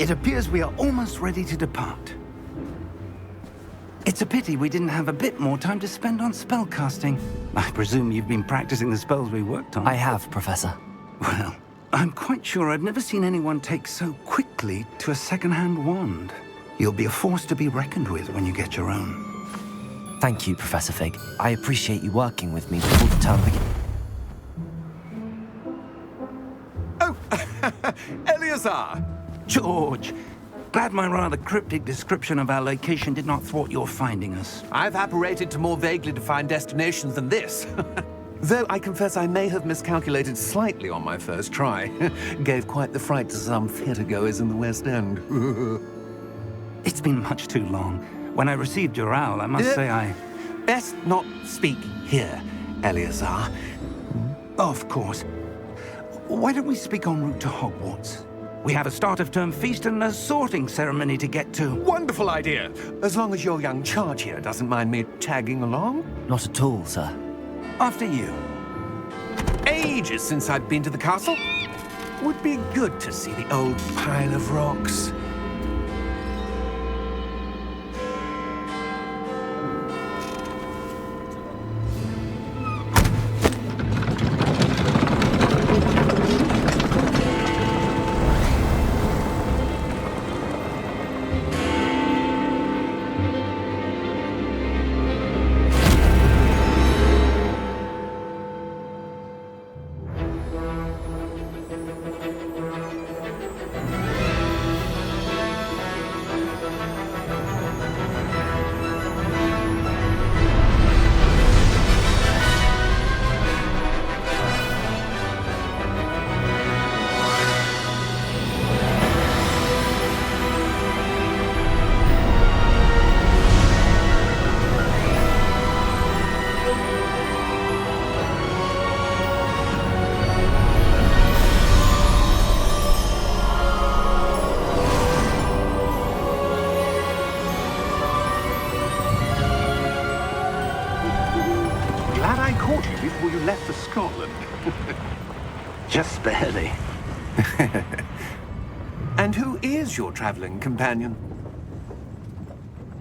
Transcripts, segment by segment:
It appears we are almost ready to depart. It's a pity we didn't have a bit more time to spend on spellcasting. I presume you've been practicing the spells we worked on. I have, Professor. Well, I'm quite sure I've never seen anyone take so quickly to a second-hand wand. You'll be a force to be reckoned with when you get your own. Thank you, Professor Fig. I appreciate you working with me before the term begins. Oh, Eleazar! George! Glad my rather cryptic description of our location did not thwart your finding us. I've apparated to more vaguely defined destinations than this. Though I confess I may have miscalculated slightly on my first try. Gave quite the fright to some theatre-goers in the West End. It's been much too long. When I received your owl, I must say I... Best not speak here, Eleazar. Of course. Why don't we speak en route to Hogwarts? We have a start-of-term feast and a sorting ceremony to get to. Wonderful idea! As long as your young charge here doesn't mind me tagging along. Not at all, sir. After you. Ages since I'd been to the castle. Would be good to see the old pile of rocks. Before you left for Scotland. Just barely. And who is your traveling companion?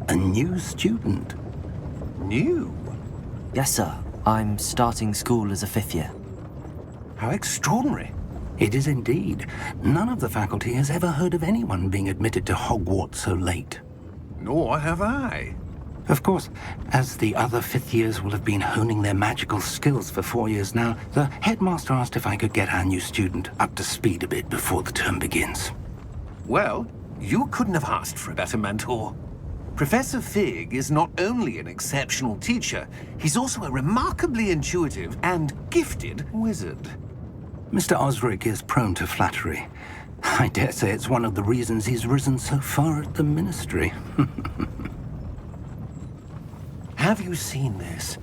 A new student. New? Yes, sir. I'm starting school as a 5th year. How extraordinary. It is indeed. None of the faculty has ever heard of anyone being admitted to Hogwarts so late. Nor have I. Of course, as the other 5th years will have been honing their magical skills for 4 years now, the headmaster asked if I could get our new student up to speed a bit before the term begins. Well, you couldn't have asked for a better mentor. Professor Fig is not only an exceptional teacher, he's also a remarkably intuitive and gifted wizard. Mr. Osric is prone to flattery. I dare say it's one of the reasons he's risen so far at the Ministry. Have you seen this?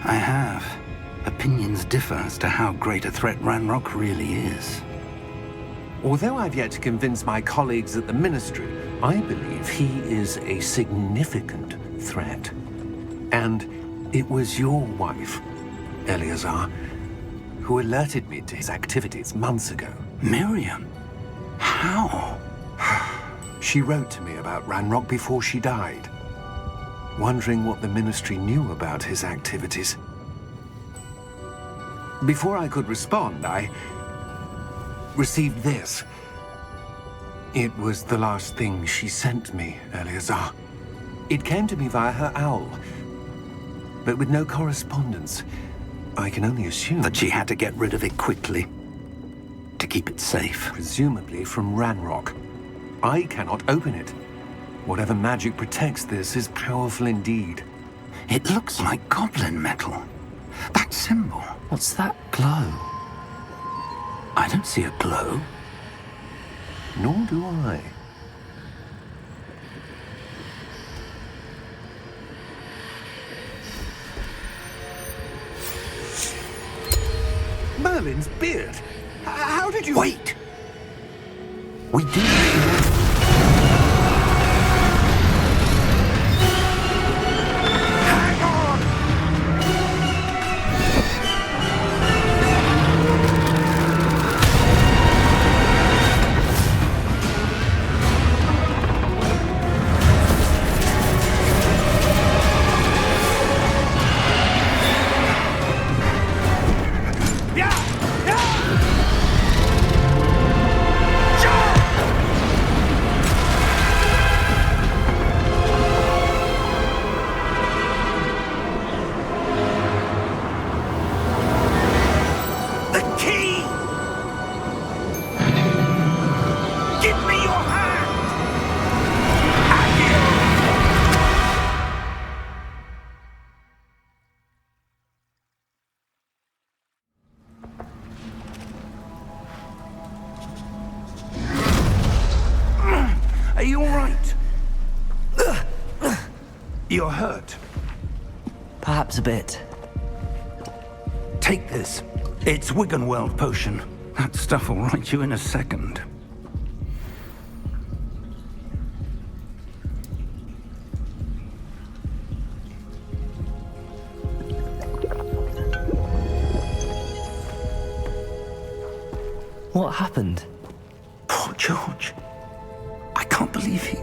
I have. Opinions differ as to how great a threat Ranrock really is. Although I've yet to convince my colleagues at the Ministry, I believe he is a significant threat. And it was your wife, Eleazar, who alerted me to his activities months ago. Miriam? How? She wrote to me about Ranrock before she died, wondering what the Ministry knew about his activities. Before I could respond, I received this. It was the last thing she sent me, Eleazar. It came to me via her owl, but with no correspondence. I can only assume that she had to get rid of it quickly, to keep it safe. Presumably from Ranrock. I cannot open it. Whatever magic protects this is powerful indeed. It looks like goblin metal. That symbol. What's that glow? I don't see a glow. Nor do I. Merlin's beard. How did you... Wait! We do... Hang on! right. You're hurt. Perhaps a bit. Take this. It's Wiggenweld potion. That stuff will right you in a second. What happened? Poor George. I can't believe he...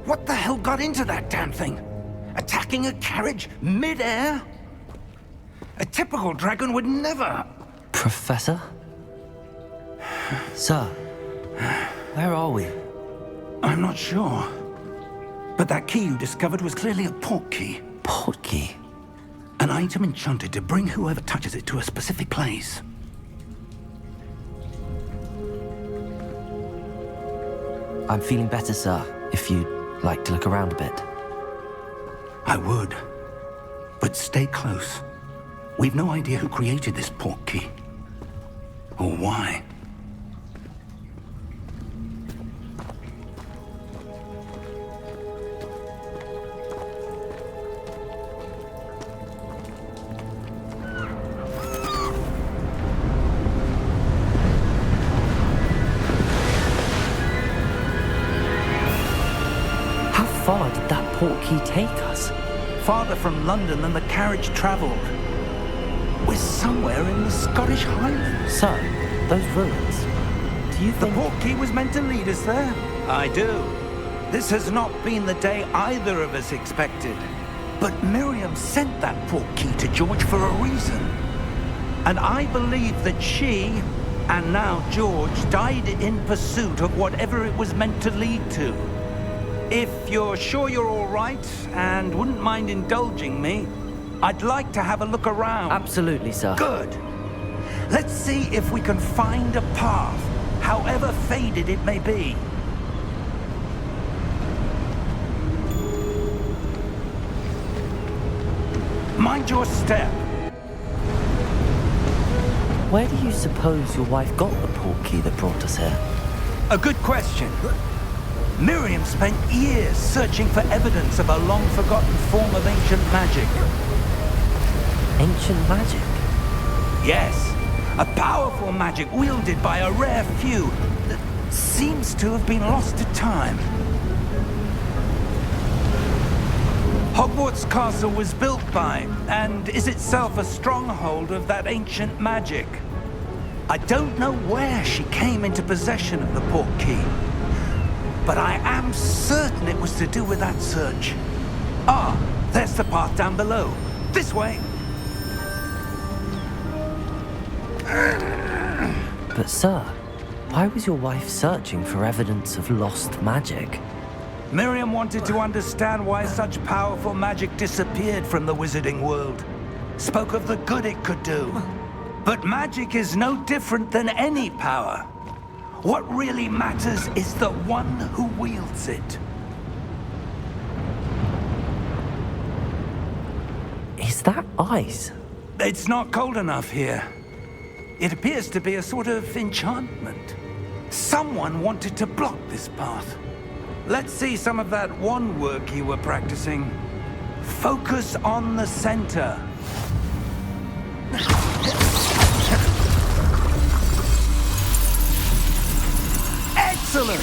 What the hell got into that damn thing? Attacking a carriage mid-air? A typical dragon would never... Professor? Sir, where are we? I'm not sure. But that key you discovered was clearly a port key. Port key? An item enchanted to bring whoever touches it to a specific place. I'm feeling better, sir, if you'd like to look around a bit. I would. But stay close. We've no idea who created this port key. Or why. How far did that port key take us? Farther from London than the carriage traveled. We're somewhere in the Scottish Highlands. Sir, those ruins. Do you The think... port key was meant to lead us there? I do. This has not been the day either of us expected. But Miriam sent that port key to George for a reason. And I believe that she, and now George, died in pursuit of whatever it was meant to lead to. If you're sure you're all right and wouldn't mind indulging me, I'd like to have a look around. Absolutely, sir. Good. Let's see if we can find a path, however faded it may be. Mind your step. Where do you suppose your wife got the port key that brought us here? A good question. Miriam spent years searching for evidence of a long-forgotten form of ancient magic. Ancient magic? Yes, a powerful magic wielded by a rare few that seems to have been lost to time. Hogwarts Castle was built by, and is itself a stronghold of that ancient magic. I don't know where she came into possession of the port key, but I am certain it was to do with that search. Ah, there's the path down below. This way. But sir, why was your wife searching for evidence of lost magic? Miriam wanted to understand why such powerful magic disappeared from the wizarding world. Spoke of the good it could do. But magic is no different than any power. What really matters is the one who wields it. Is that ice? It's not cold enough here. It appears to be a sort of enchantment. Someone wanted to block this path. Let's see some of that wand work you were practicing. Focus on the center. Excellent!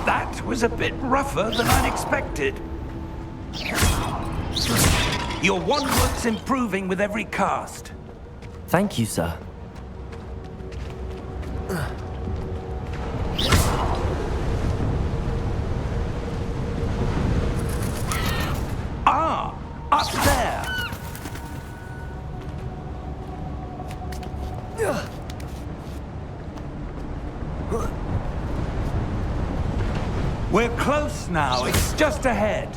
That was a bit rougher than I'd expected. Your wand work's improving with every cast. Thank you, sir. Ah, up there. We're close now. It's just ahead.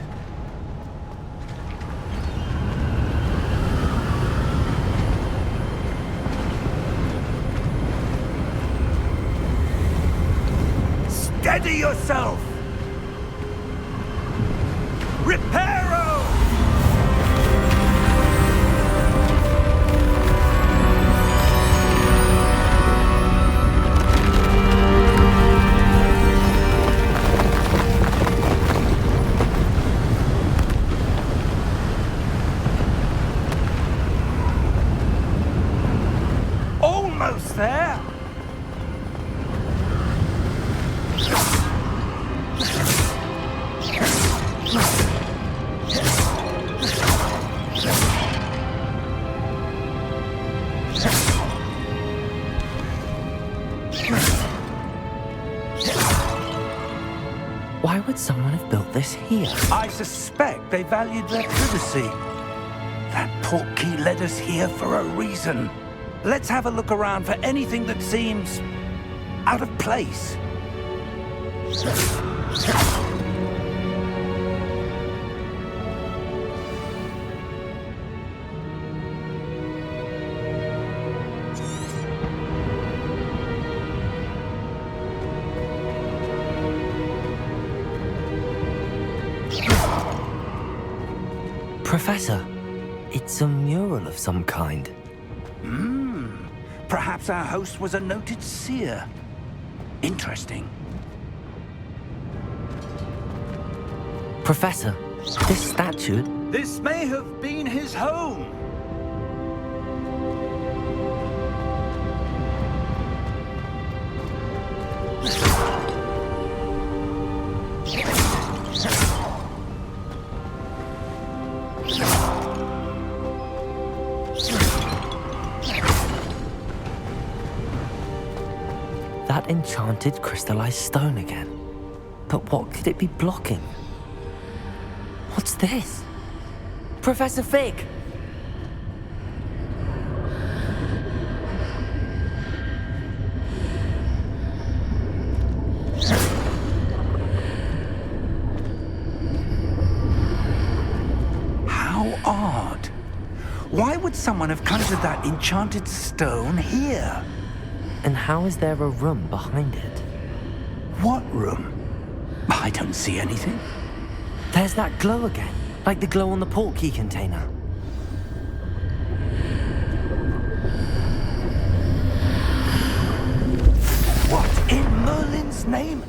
Steady yourself. almost there. Why would someone have built this here? I suspect they valued their privacy. That portkey led us here for a reason. Let's have a look around for anything that seems out of place. Professor, it's a mural of some kind. Perhaps our host was a noted seer. Interesting. Professor, this statue... This may have been his home. That enchanted crystallized stone again. But what could it be blocking? What's this? Professor Fig! How odd. Why would someone have conjured that enchanted stone here? And how is there a room behind it? What room? I don't see anything. There's that glow again, like the glow on the portkey container. What in Merlin's name?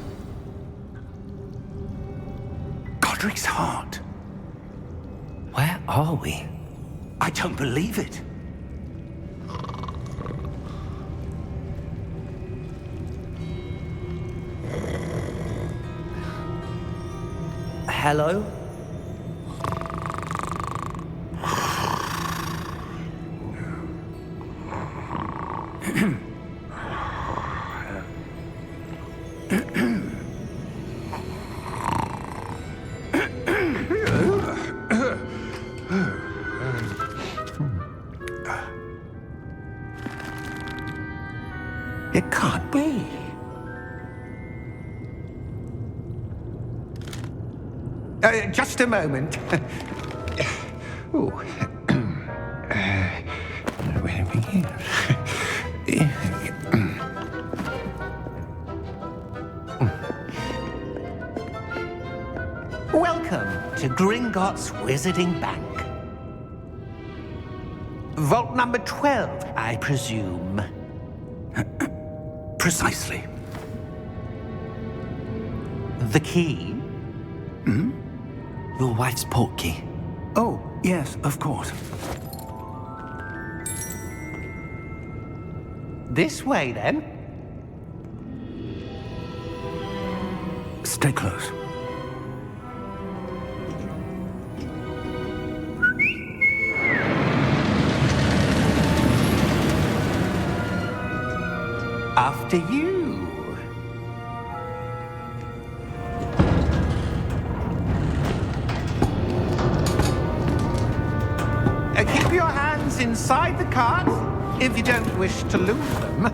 Godric's heart. Where are we? I don't believe it. Hello? It can't be. Just a moment. Ooh. Where do we begin? Welcome to Gringotts Wizarding Bank. Vault number 12, I presume. Precisely. The key? Your wife's portkey. Oh, yes, of course. This way, then. Stay close. After you. Keep your hands inside the cart if you don't wish to lose them.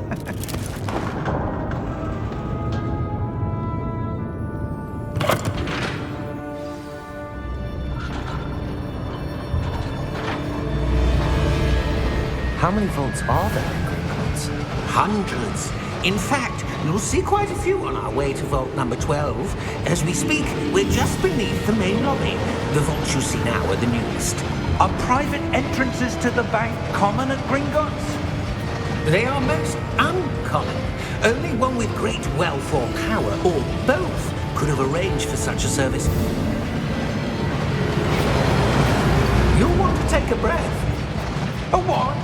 How many vaults are there in Gringotts? Hundreds. In fact, you'll see quite a few on our way to vault number 12. As we speak, we're just beneath the main lobby. The vaults you see now are the newest. Are private entrances to the bank common at Gringotts? They are most uncommon. Only one with great wealth or power, or both, could have arranged for such a service. You'll want to take a breath. A what?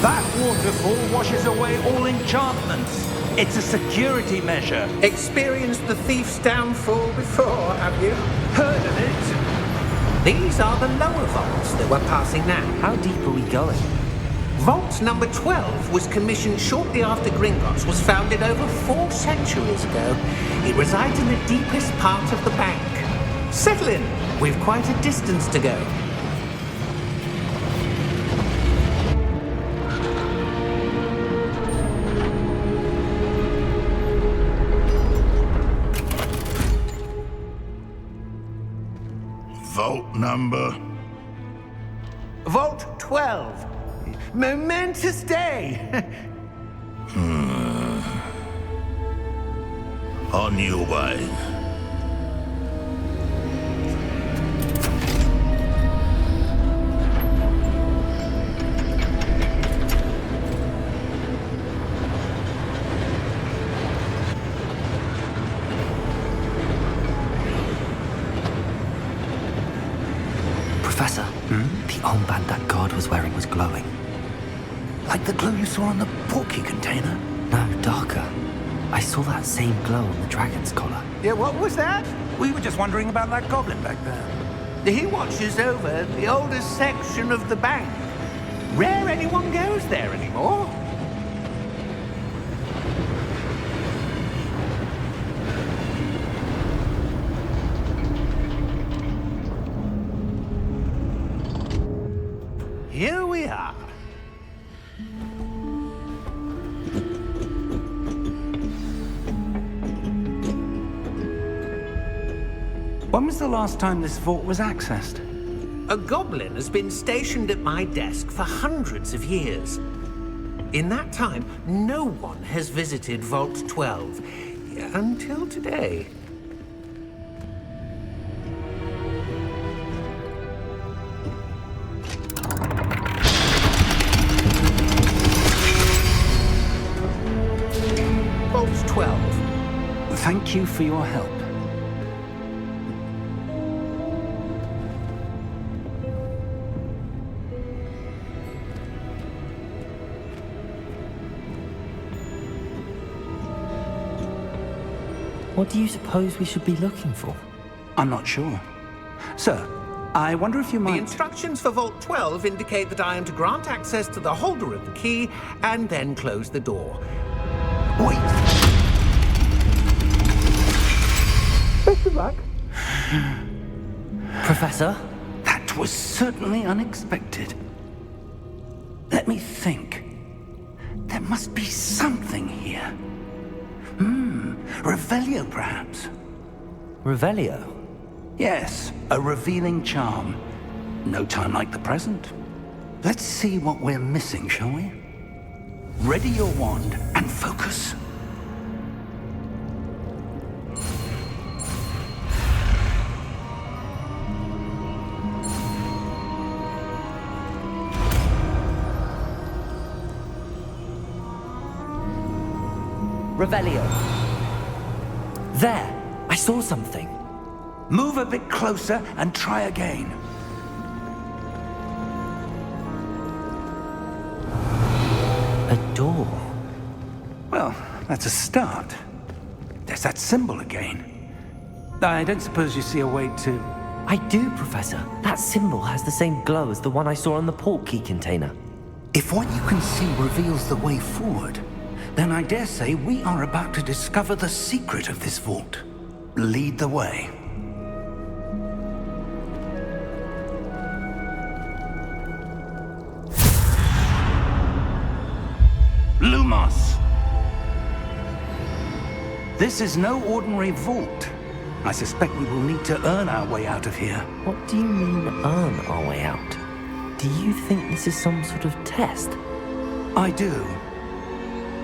That waterfall washes away all enchantments. It's a security measure. Experienced the thief's downfall before, have you? Heard of it? These are the lower vaults that we're passing now. How deep are we going? Vault number 12 was commissioned shortly after Gringotts was founded over 4 centuries ago. It resides in the deepest part of the bank. Settle in. We've quite a distance to go. Vault number? Vault 12. Momentous day. On your way. Professor, the armband that guard was wearing was glowing. Like the glow you saw on the porky container? No, darker. I saw that same glow on the dragon's collar. Yeah, what was that? We were just wondering about that goblin back there. He watches over the oldest section of the bank. Rare anyone goes there anymore. Here we are. When was the last time this vault was accessed? A goblin has been stationed at my desk for hundreds of years. In that time, no one has visited Vault 12 until today. Vault 12. Thank you for your help. What do you suppose we should be looking for? I'm not sure. Sir, I wonder if you The might... instructions for Vault 12 indicate that I am to grant access to the holder of the key and then close the door. Wait! Best of luck. Professor? That was certainly unexpected. Let me think. There must be something here. Revelio, perhaps? Revelio? Yes, a revealing charm. No time like the present. Let's see what we're missing, shall we? Ready your wand and focus. Revelio. There! I saw something. Move a bit closer and try again. A door. Well, that's a start. There's that symbol again. I don't suppose you see a way to... I do, Professor. That symbol has the same glow as the one I saw on the port key container. If what you can see reveals the way forward, then I dare say we are about to discover the secret of this vault. Lead the way. Lumos! This is no ordinary vault. I suspect we will need to earn our way out of here. What do you mean, earn our way out? Do you think this is some sort of test? I do.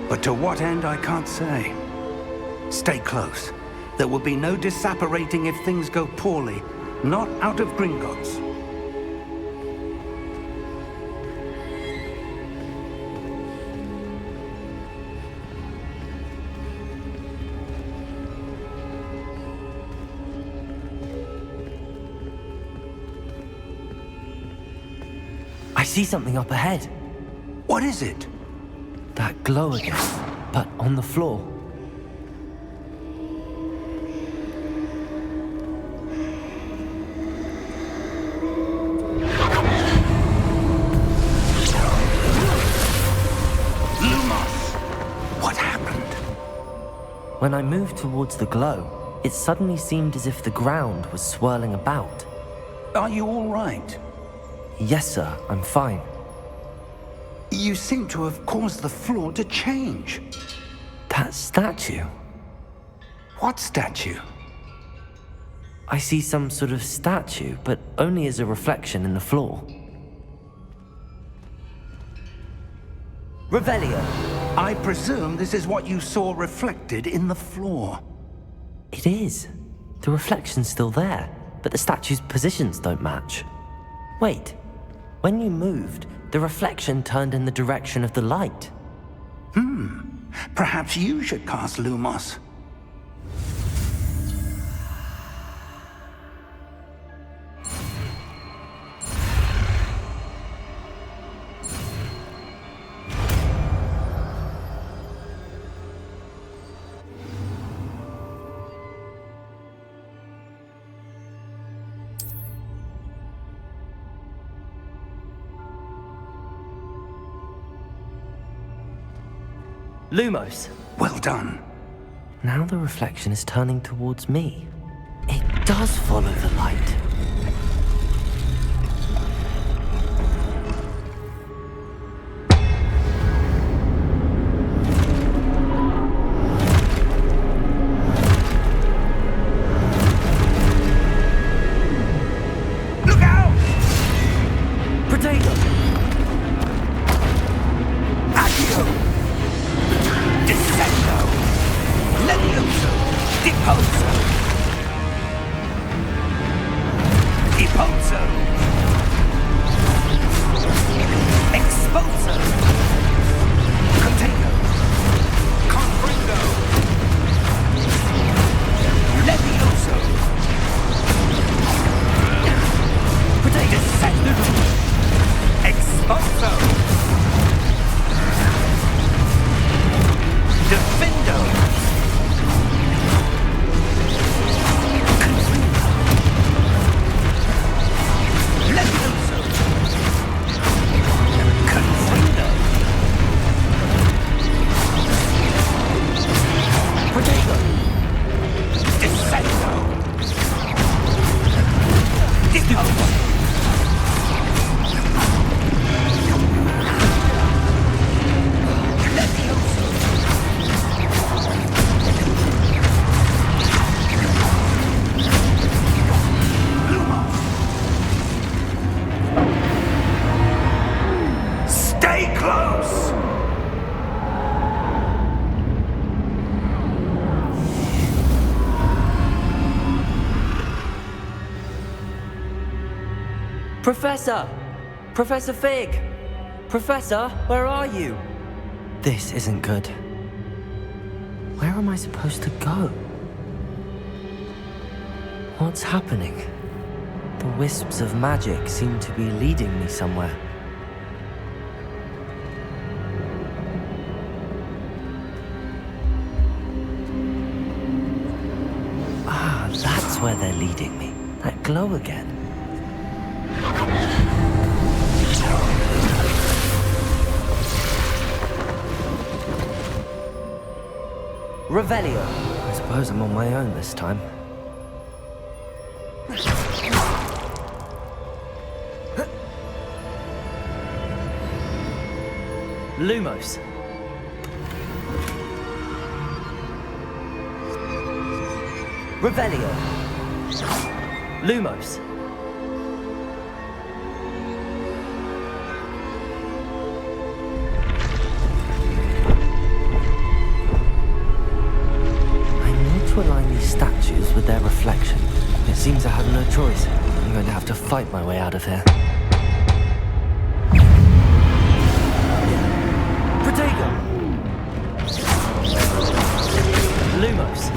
But to what end, I can't say. Stay close. There will be no disapparating if things go poorly. Not out of Gringotts. I see something up ahead. What is it? That glow again, but on the floor. What happened? When I moved towards the glow, it suddenly seemed as if the ground was swirling about. Are you all right? Yes, sir, I'm fine. You seem to have caused the floor to change. That statue. What statue? I see some sort of statue, but only as a reflection in the floor. Revelio. I presume this is what you saw reflected in the floor. It is. The reflection's still there, but the statue's positions don't match. Wait, when you moved, the reflection turned in the direction of the light. Perhaps you should cast Lumos. Lumos. Well done. Now the reflection is turning towards me. It does follow the light. Look out! Potato! Accio! Descendo! Levioso! Deposo! Deposo! Exposo! Contago! Confringo! Levioso! Potato! Descendo! Exposo! Defendo! Levioso! Confrindo! Potato! Descendo! Deposo! Levioso! Stay close! Professor! Professor Fig! Professor, where are you? This isn't good. Where am I supposed to go? What's happening? The wisps of magic seem to be leading me somewhere. Ah, that's where they're leading me. That glow again. Revelio. I suppose I'm on my own this time. Lumos. Revelio. Lumos. I need to align these statues with their reflection. It seems I have no choice. I'm going to have to fight my way out of here. Protego! Lumos.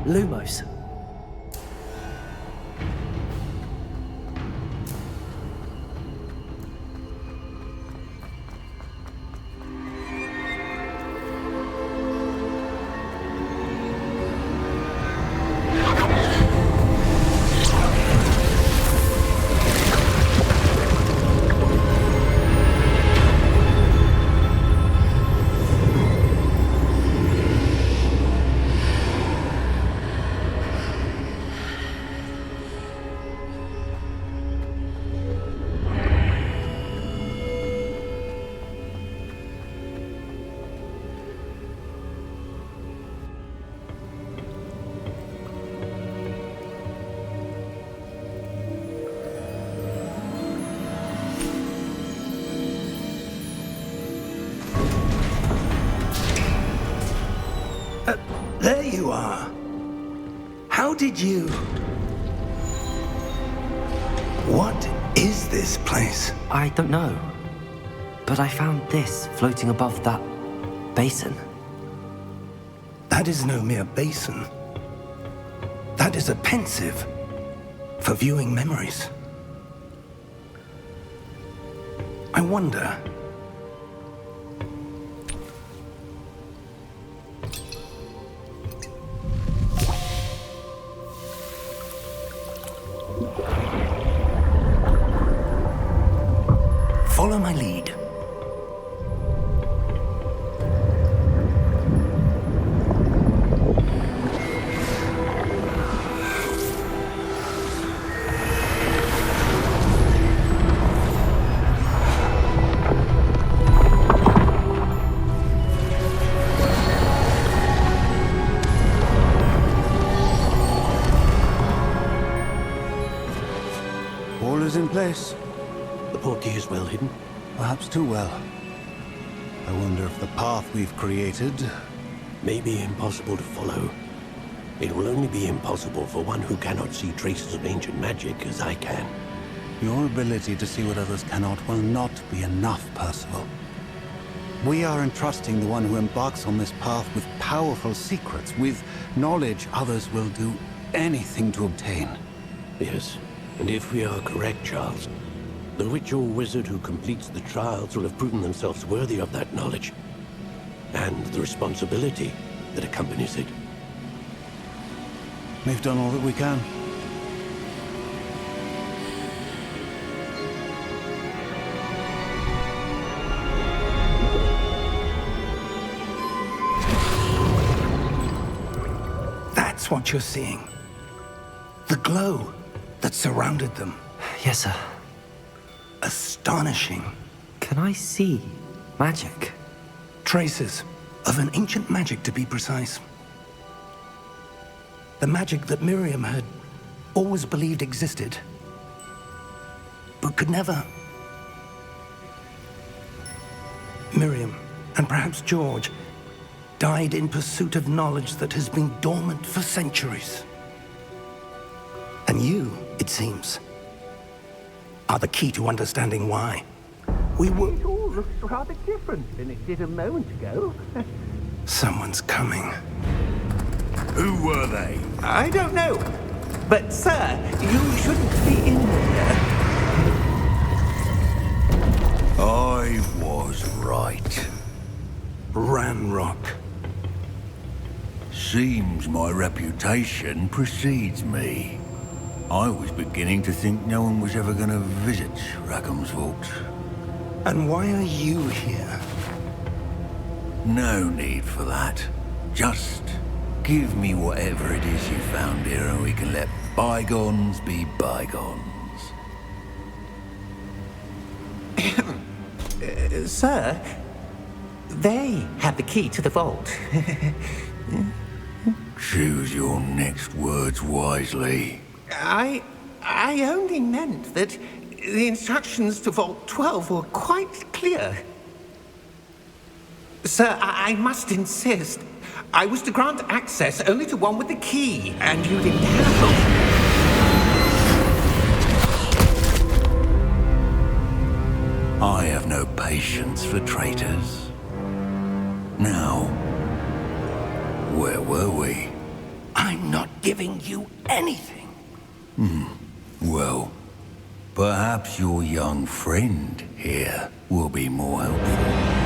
Lumos. There you are. How did you... What is this place? I don't know. But I found this floating above that basin. That is no mere basin. That is a pensive for viewing memories. I wonder... Follow my lead. All is in place. The portkey is well hidden. Perhaps too well. I wonder if the path we've created... May be impossible to follow. It will only be impossible for one who cannot see traces of ancient magic as I can. Your ability to see what others cannot will not be enough, Percival. We are entrusting the one who embarks on this path with powerful secrets, with knowledge others will do anything to obtain. Yes, and if we are correct, Charles, the witch or wizard who completes the trials will have proven themselves worthy of that knowledge, and the responsibility that accompanies it. We've done all that we can. That's what you're seeing. The glow that surrounded them. Yes, sir. Astonishing. Can I see magic? Traces of an ancient magic, to be precise. The magic that Miriam had always believed existed, but could never. Miriam, and perhaps George, died in pursuit of knowledge that has been dormant for centuries. And you, it seems, are the key to understanding why. We were... It all looks rather different than it did a moment ago. Someone's coming. Who were they? I don't know. But, sir, you shouldn't be in here. I was right. Ranrock. Seems my reputation precedes me. I was beginning to think no one was ever going to visit Rackham's Vault. And why are you here? No need for that. Just give me whatever it is you found here and we can let bygones be bygones. Sir, they have the key to the vault. Choose your next words wisely. I only meant that the instructions to Vault 12 were quite clear. Sir, I must insist. I was to grant access only to one with the key, and you didn't have. I have no patience for traitors. Now, where were we? I I'm not giving you anything. Well, perhaps your young friend here will be more helpful.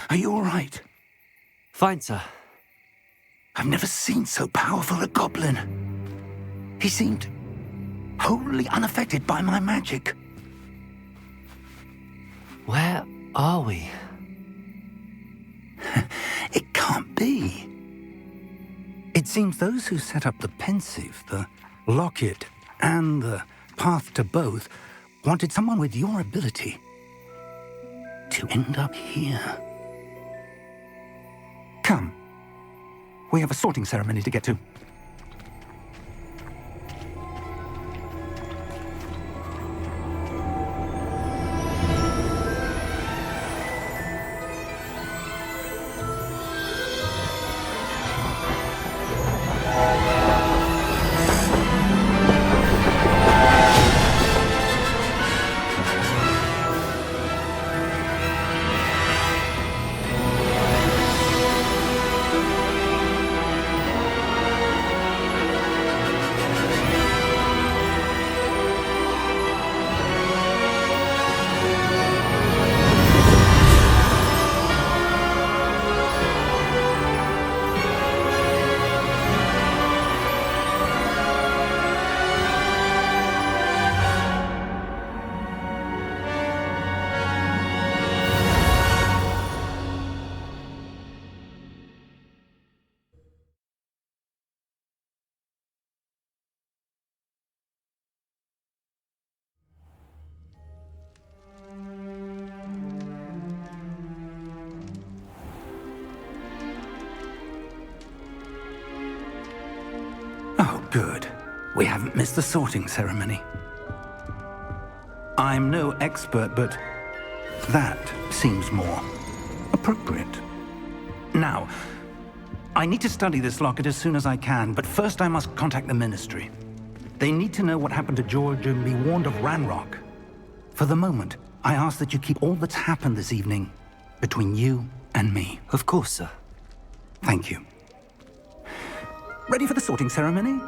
Are you all right? Fine, sir. I've never seen so powerful a goblin. He seemed wholly unaffected by my magic. Where are we? It can't be. It seems those who set up the pensive, the locket, and the path to both wanted someone with your ability to end up here. Come. We have a sorting ceremony to get to. Oh, good. We haven't missed the sorting ceremony. I'm no expert, but that seems more appropriate. Now, I need to study this locket as soon as I can, but first I must contact the Ministry. They need to know what happened to George and be warned of Ranrock. For the moment, I ask that you keep all that's happened this evening between you and me. Of course, sir. Thank you. Ready for the sorting ceremony?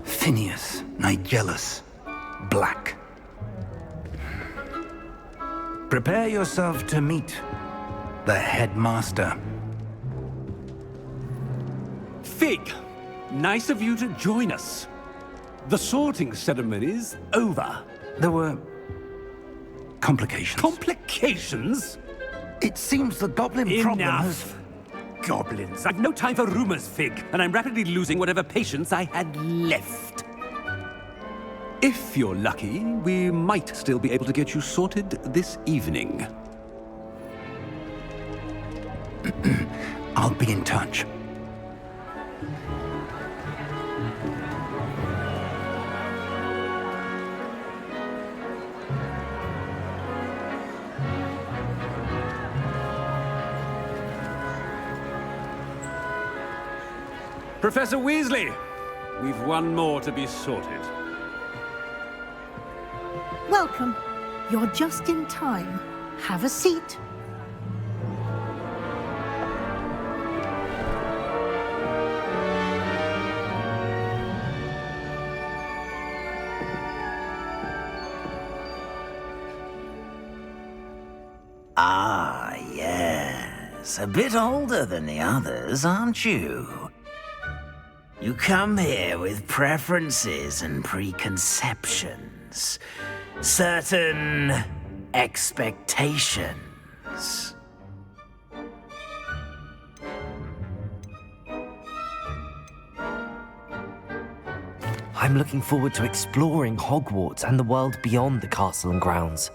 Phineas, Nigellus, Black. Prepare yourself to meet the headmaster. Fig, nice of you to join us. The sorting ceremony's over. There were complications. Complications? It seems the goblin problem has... Enough. Goblins. I've no time for rumors, Fig, and I'm rapidly losing whatever patience I had left. If you're lucky, we might still be able to get you sorted this evening. I'll be in touch. Professor Weasley, we've one more to be sorted. Welcome. You're just in time. Have a seat. Ah, yes. A bit older than the others, aren't you? You come here with preferences and preconceptions. Certain expectations. I'm looking forward to exploring Hogwarts and the world beyond the castle and grounds.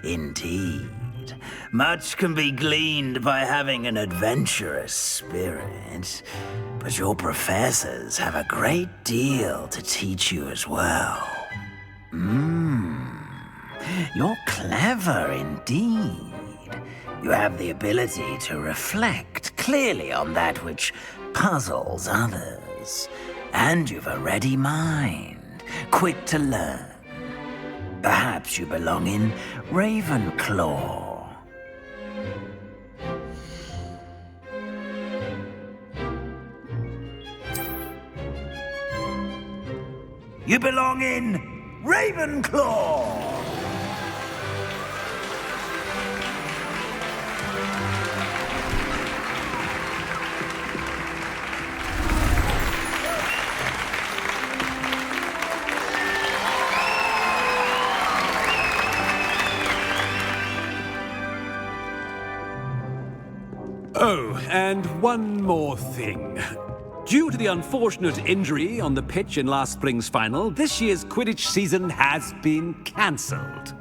Indeed. Much can be gleaned by having an adventurous spirit, but your professors have a great deal to teach you as well. You're clever indeed. You have the ability to reflect clearly on that which puzzles others, and you've a ready mind, quick to learn. Perhaps you belong in Ravenclaw. You belong in Ravenclaw! Oh, and one more thing. Due to the unfortunate injury on the pitch in last spring's final, this year's Quidditch season has been cancelled.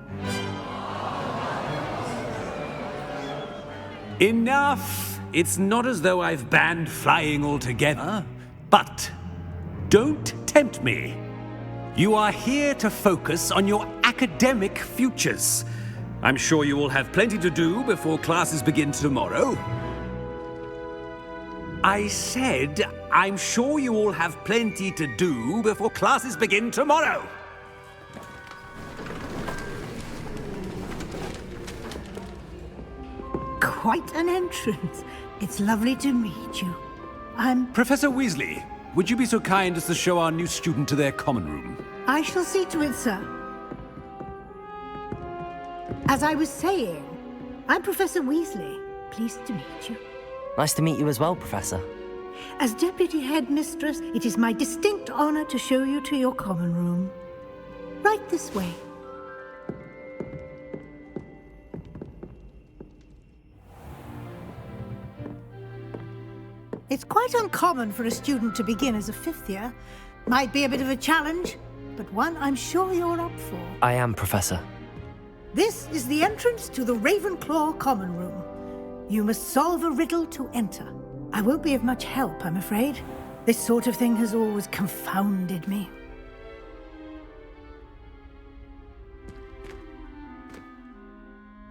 Enough! It's not as though I've banned flying altogether, but don't tempt me. You are here to focus on your academic futures. I'm sure you will have plenty to do before classes begin tomorrow. I said, I'm sure you all have plenty to do before classes begin tomorrow. Quite an entrance. It's lovely to meet you. Professor Weasley, would you be so kind as to show our new student to their common room? I shall see to it, sir. As I was saying, I'm Professor Weasley. Pleased to meet you. Nice to meet you as well, Professor. As Deputy Headmistress, it is my distinct honor to show you to your common room. Right this way. It's quite uncommon for a student to begin as a fifth year. Might be a bit of a challenge, but one I'm sure you're up for. I am, Professor. This is the entrance to the Ravenclaw common room. You must solve a riddle to enter. I won't be of much help, I'm afraid. This sort of thing has always confounded me.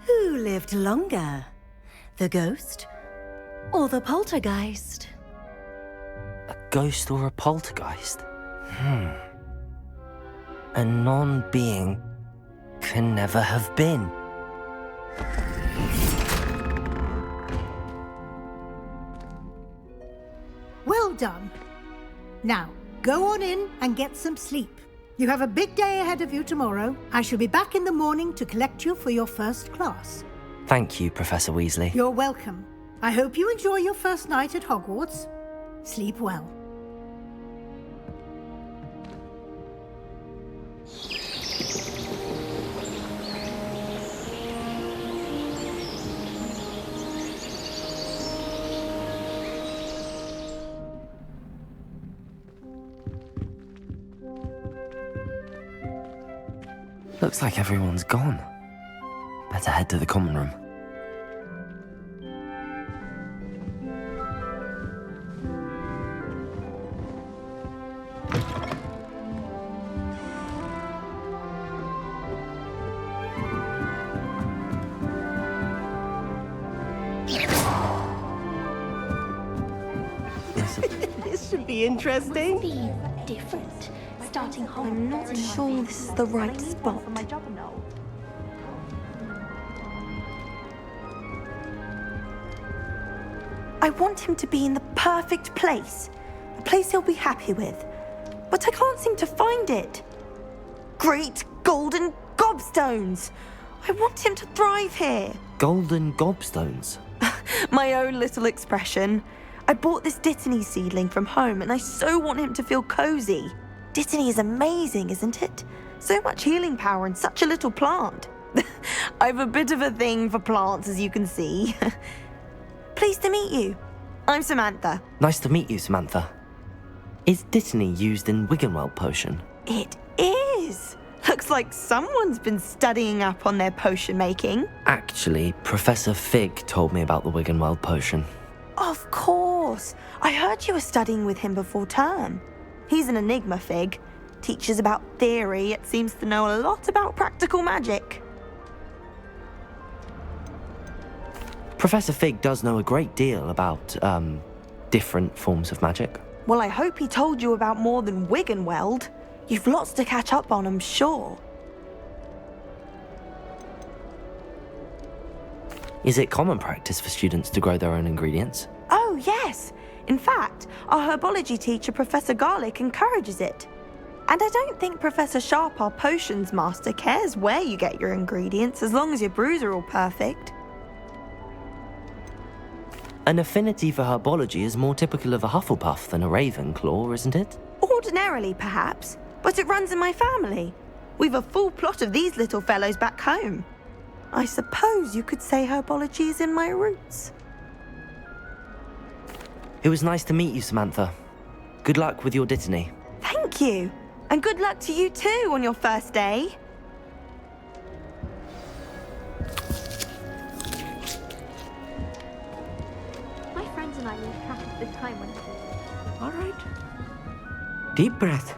Who lived longer? The ghost or the poltergeist? A ghost or a poltergeist? A non-being can never have been. Well done. Now, go on in and get some sleep. You have a big day ahead of you tomorrow. I shall be back in the morning to collect you for your first class. Thank you, Professor Weasley. You're welcome. I hope you enjoy your first night at Hogwarts. Sleep well. Looks like everyone's gone. Better head to the common room. This should be interesting. Be different. Starting home. I'm not sure this is the right spot. I want him to be in the perfect place. A place he'll be happy with. But I can't seem to find it. Great golden gobstones! I want him to thrive here. Golden gobstones? My own little expression. I bought this Dittany seedling from home and I so want him to feel cozy. Dittany is amazing, isn't it? So much healing power in such a little plant. I've a bit of a thing for plants, as you can see. Pleased to meet you. I'm Samantha. Nice to meet you, Samantha. Is Dittany used in Wiggenweld potion? It is. Looks like someone's been studying up on their potion making. Actually, Professor Fig told me about the Wiggenweld potion. Of course. I heard you were studying with him before term. He's an enigma, Fig. Teaches about theory, yet seems to know a lot about practical magic. Professor Fig does know a great deal about, different forms of magic. Well, I hope he told you about more than Wiggenweld. You've lots to catch up on, I'm sure. Is it common practice for students to grow their own ingredients? Oh, yes. In fact, our herbology teacher, Professor Garlick, encourages it. And I don't think Professor Sharp, our potions master, cares where you get your ingredients as long as your brews are all perfect. An affinity for herbology is more typical of a Hufflepuff than a Ravenclaw, isn't it? Ordinarily, perhaps, but it runs in my family. We've a full plot of these little fellows back home. I suppose you could say herbology is in my roots. It was nice to meet you, Samantha. Good luck with your Dittany. Thank you. And good luck to you too on your first day. My friends and I lose track of the time when... All right. Deep breath.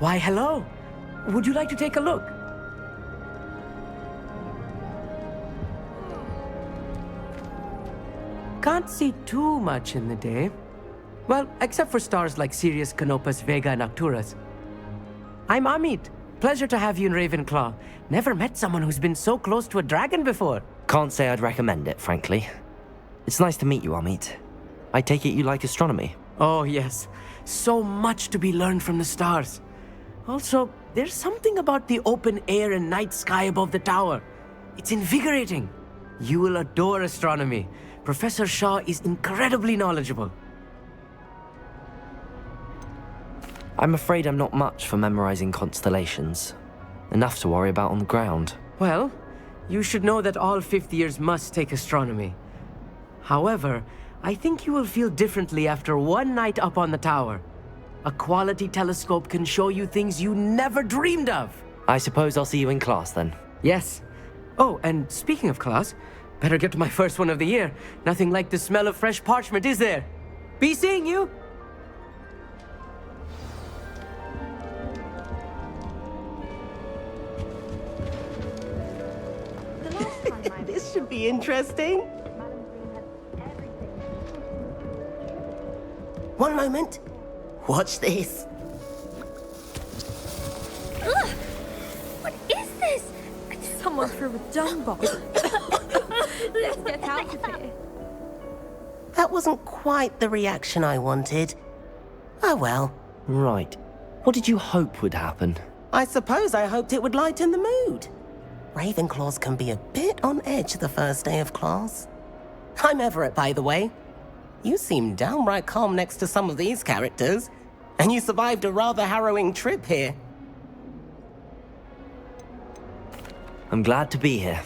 Why, hello. Would you like to take a look? Can't see too much in the day. Well, except for stars like Sirius, Canopus, Vega, and Arcturus. I'm Amit. Pleasure to have you in Ravenclaw. Never met someone who's been so close to a dragon before. Can't say I'd recommend it, frankly. It's nice to meet you, Amit. I take it you like astronomy. Oh, yes. So much to be learned from the stars. Also, there's something about the open air and night sky above the tower. It's invigorating. You will adore astronomy. Professor Shaw is incredibly knowledgeable. I'm afraid I'm not much for memorizing constellations. Enough to worry about on the ground. Well, you should know that all fifth years must take astronomy. However, I think you will feel differently after one night up on the tower. A quality telescope can show you things you never dreamed of. I suppose I'll see you in class then. Yes. Oh, and speaking of class, better get to my first one of the year. Nothing like the smell of fresh parchment, is there? Be seeing you! This should be interesting. One moment. Watch this. Ugh! What is this? Someone threw a dung bomb. Let's get out of here. That wasn't quite the reaction I wanted. Oh well. Right. What did you hope would happen? I suppose I hoped it would lighten the mood. Ravenclaws can be a bit on edge the first day of class. I'm Everett, by the way. You seem downright calm next to some of these characters, and you survived a rather harrowing trip here. I'm glad to be here.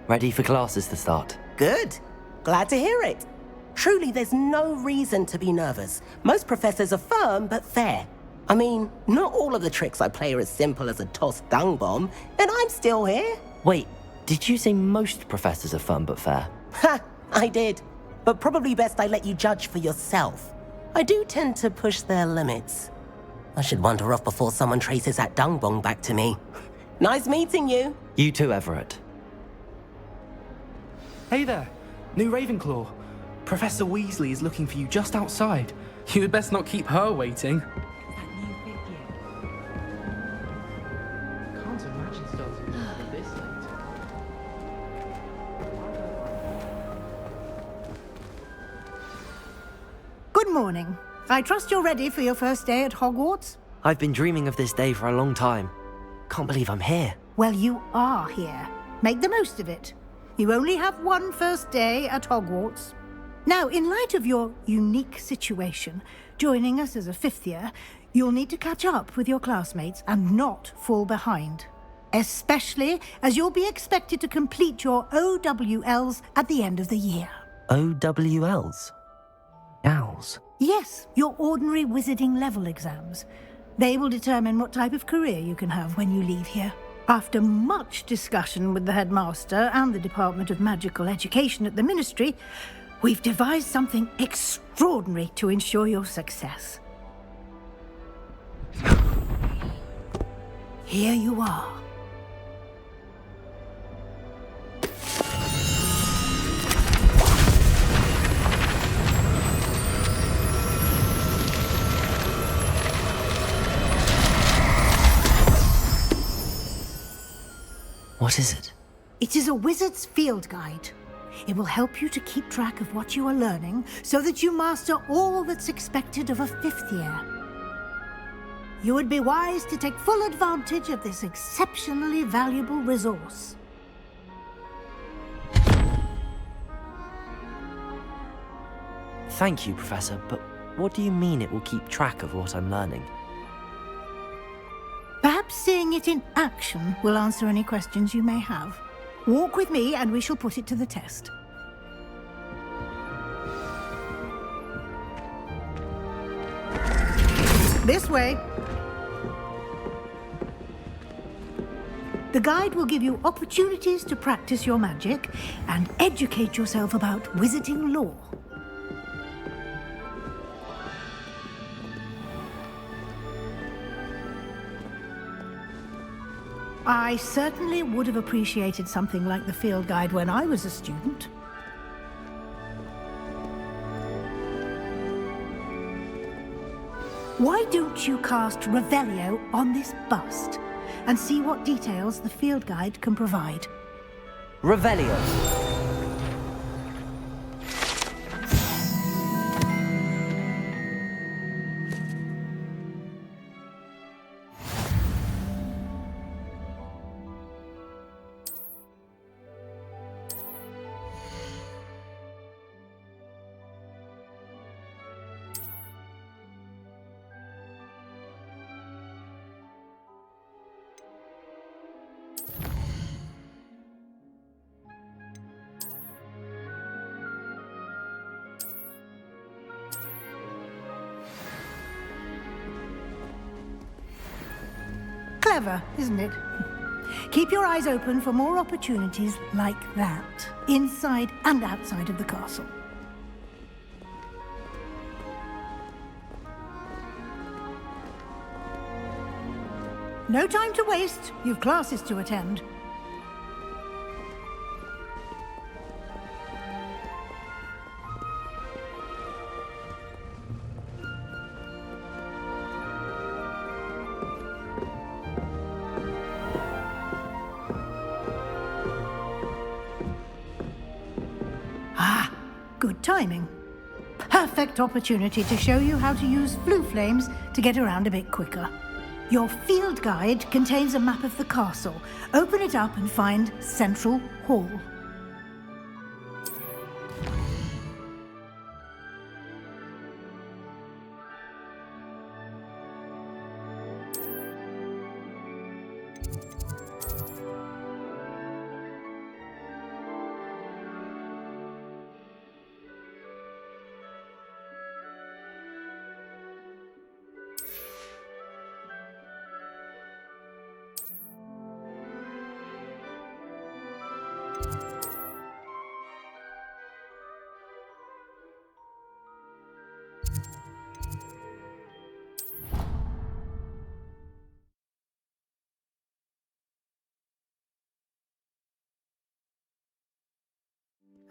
Ready for classes to start. Good. Glad to hear it. Truly, there's no reason to be nervous. Most professors are firm but fair. I mean, not all of the tricks I play are as simple as a tossed dung bomb, and I'm still here. Wait, did you say most professors are fun but fair? Ha! I did. But probably best I let you judge for yourself. I do tend to push their limits. I should wander off before someone traces that dung bomb back to me. Nice meeting you. You too, Everett. Hey there, new Ravenclaw. Professor Weasley is looking for you just outside. You'd best not keep her waiting. Can't imagine starting this late. Good morning. I trust you're ready for your first day at Hogwarts? I've been dreaming of this day for a long time. Can't believe I'm here. Well, you are here. Make the most of it. You only have one first day at Hogwarts. Now, in light of your unique situation, joining us as a fifth year, you'll need to catch up with your classmates and not fall behind. Especially as you'll be expected to complete your OWLs at the end of the year. OWLs? Owls? Yes, your ordinary wizarding level exams. They will determine what type of career you can have when you leave here. After much discussion with the headmaster and the Department of Magical Education at the Ministry, we've devised something extraordinary to ensure your success. Here you are. What is it? It is a wizard's field guide. It will help you to keep track of what you are learning so that you master all that's expected of a fifth year. You would be wise to take full advantage of this exceptionally valuable resource. Thank you, Professor, but what do you mean it will keep track of what I'm learning? Perhaps seeing it in action will answer any questions you may have. Walk with me and we shall put it to the test. This way. The guide will give you opportunities to practice your magic and educate yourself about wizarding lore. I certainly would have appreciated something like the field guide when I was a student. Why don't you cast Revelio on this bust and see what details the field guide can provide? Revelio. Clever, isn't it? Keep your eyes open for more opportunities like that, inside and outside of the castle. No time to waste. You've classes to attend. Good timing. Perfect opportunity to show you how to use blue flames to get around a bit quicker. Your field guide contains a map of the castle. Open it up and find Central Hall.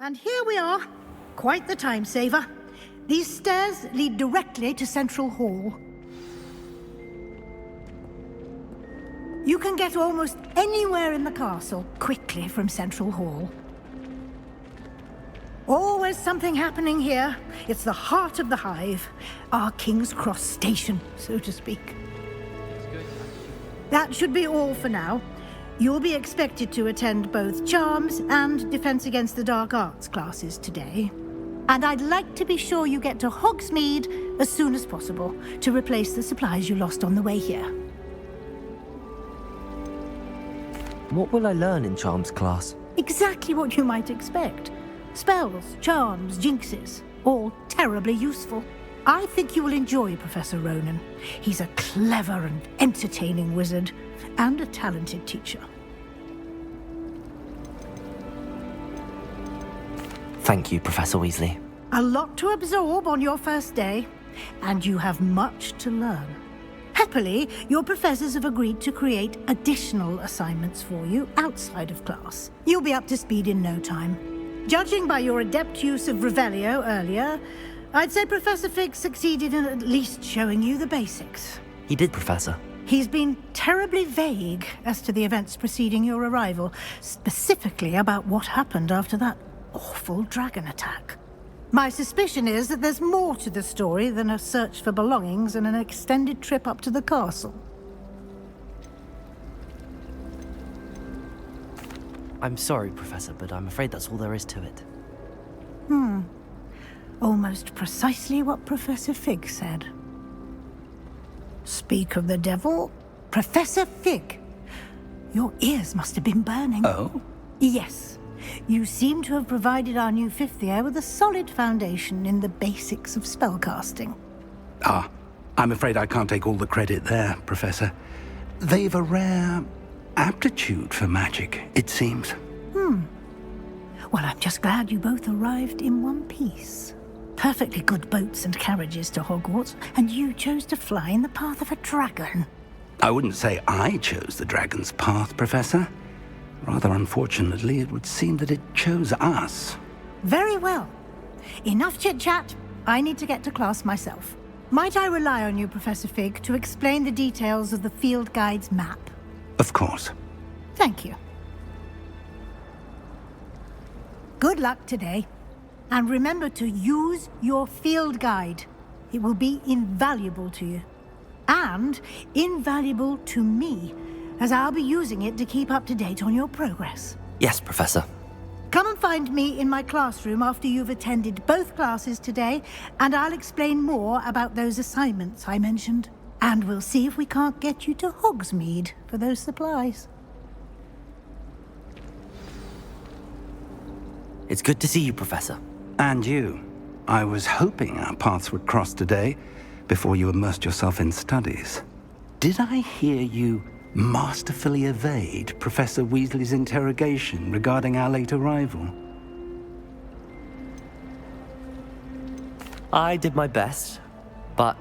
And here we are, Quite the time saver. These stairs lead directly to Central Hall. You can get almost anywhere in the castle quickly from Central Hall. Always something happening here. It's the heart of the hive. Our King's Cross station, so to speak. That should be all for now. You'll be expected to attend both Charms and Defense Against the Dark Arts classes today. And I'd like to be sure you get to Hogsmeade as soon as possible to replace the supplies you lost on the way here. What will I learn in Charms class? Exactly what you might expect. Spells, charms, jinxes, all terribly useful. I think you will enjoy Professor Ronan. He's a clever and entertaining wizard, and a talented teacher. Thank you, Professor Weasley. A lot to absorb on your first day, and you have much to learn. Happily, your professors have agreed to create additional assignments for you outside of class. You'll be up to speed in no time. Judging by your adept use of Revelio earlier, I'd say Professor Fig succeeded in at least showing you the basics. He did, Professor. He's been terribly vague as to the events preceding your arrival, specifically about what happened after that awful dragon attack. My suspicion is that there's more to the story than a search for belongings and an extended trip up to the castle. I'm sorry, Professor, but I'm afraid that's all there is to it. Almost precisely what Professor Fig said. Speak of the devil, Professor Fig. Your ears must have been burning. Oh? Yes. You seem to have provided our new fifth year with a solid foundation in the basics of spellcasting. I'm afraid I can't take all the credit there, Professor. They've a rare aptitude for magic, it seems. Well, I'm just glad you both arrived in one piece. Perfectly good boats and carriages to Hogwarts, and you chose to fly in the path of a dragon. I wouldn't say I chose the dragon's path, Professor. Rather unfortunately, it would seem that it chose us. Very well. Enough chit-chat. I need to get to class myself. Might I rely on you, Professor Fig, to explain the details of the field guide's map? Of course. Thank you. Good luck today. And remember to use your field guide. It will be invaluable to you. And invaluable to me, as I'll be using it to keep up to date on your progress. Yes, Professor. Come and find me in my classroom after you've attended both classes today, and I'll explain more about those assignments I mentioned. And we'll see if we can't get you to Hogsmeade for those supplies. It's good to see you, Professor. And you. I was hoping our paths would cross today, before you immersed yourself in studies. Did I hear you masterfully evade Professor Weasley's interrogation regarding our late arrival? I did my best, but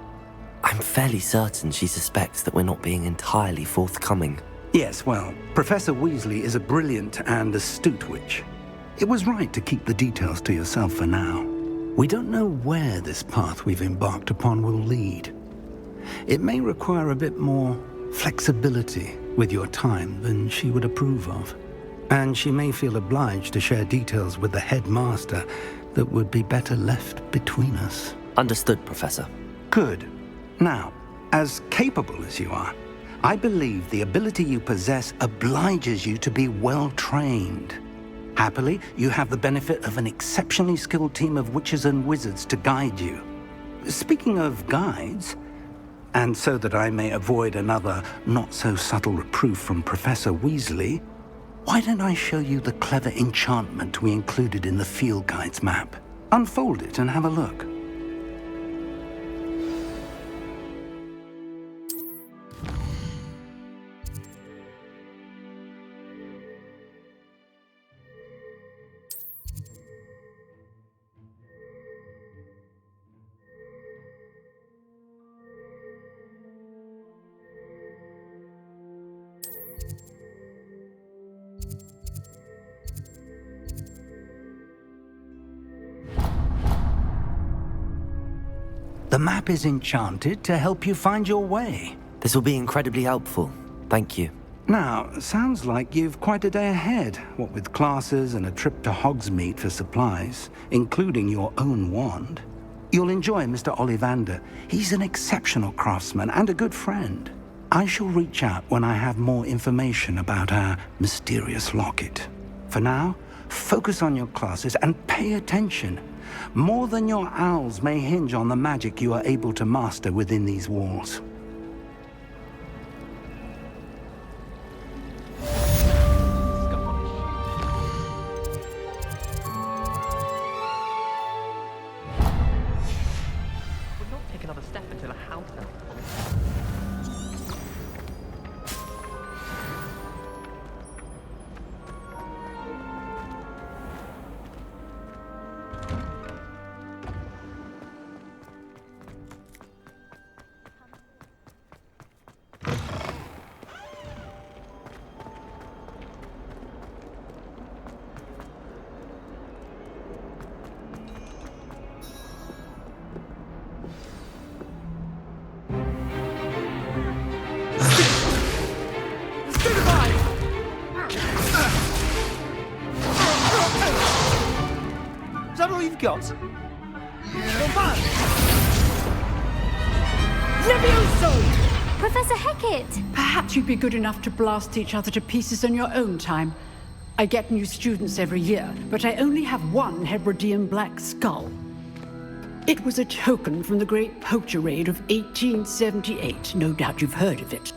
I'm fairly certain she suspects that we're not being entirely forthcoming. Yes, well, Professor Weasley is a brilliant and astute witch. It was right to keep the details to yourself for now. We don't know where this path we've embarked upon will lead. It may require a bit more flexibility with your time than she would approve of. And she may feel obliged to share details with the headmaster that would be better left between us. Understood, Professor. Good. Now, as capable as you are, I believe the ability you possess obliges you to be well trained. Happily, you have the benefit of an exceptionally skilled team of witches and wizards to guide you. Speaking of guides, and so that I may avoid another not-so-subtle reproof from Professor Weasley, why don't I show you the clever enchantment we included in the field guide's map? Unfold it and have a look. The map is enchanted to help you find your way. This will be incredibly helpful. Thank you. Now, sounds like you've quite a day ahead, what with classes and a trip to Hogsmeade for supplies, including your own wand. You'll enjoy Mr. Ollivander. He's an exceptional craftsman and a good friend. I shall reach out when I have more information about our mysterious locket. For now, focus on your classes and pay attention. More than your owls may hinge on the magic you are able to master within these walls. Is that all you've got? Levioso! Professor Hecat! Perhaps you'd be good enough to blast each other to pieces in your own time. I get new students every year, but I only have one Hebridean black skull. It was a token from the Great Poacher Raid of 1878. No doubt you've heard of it.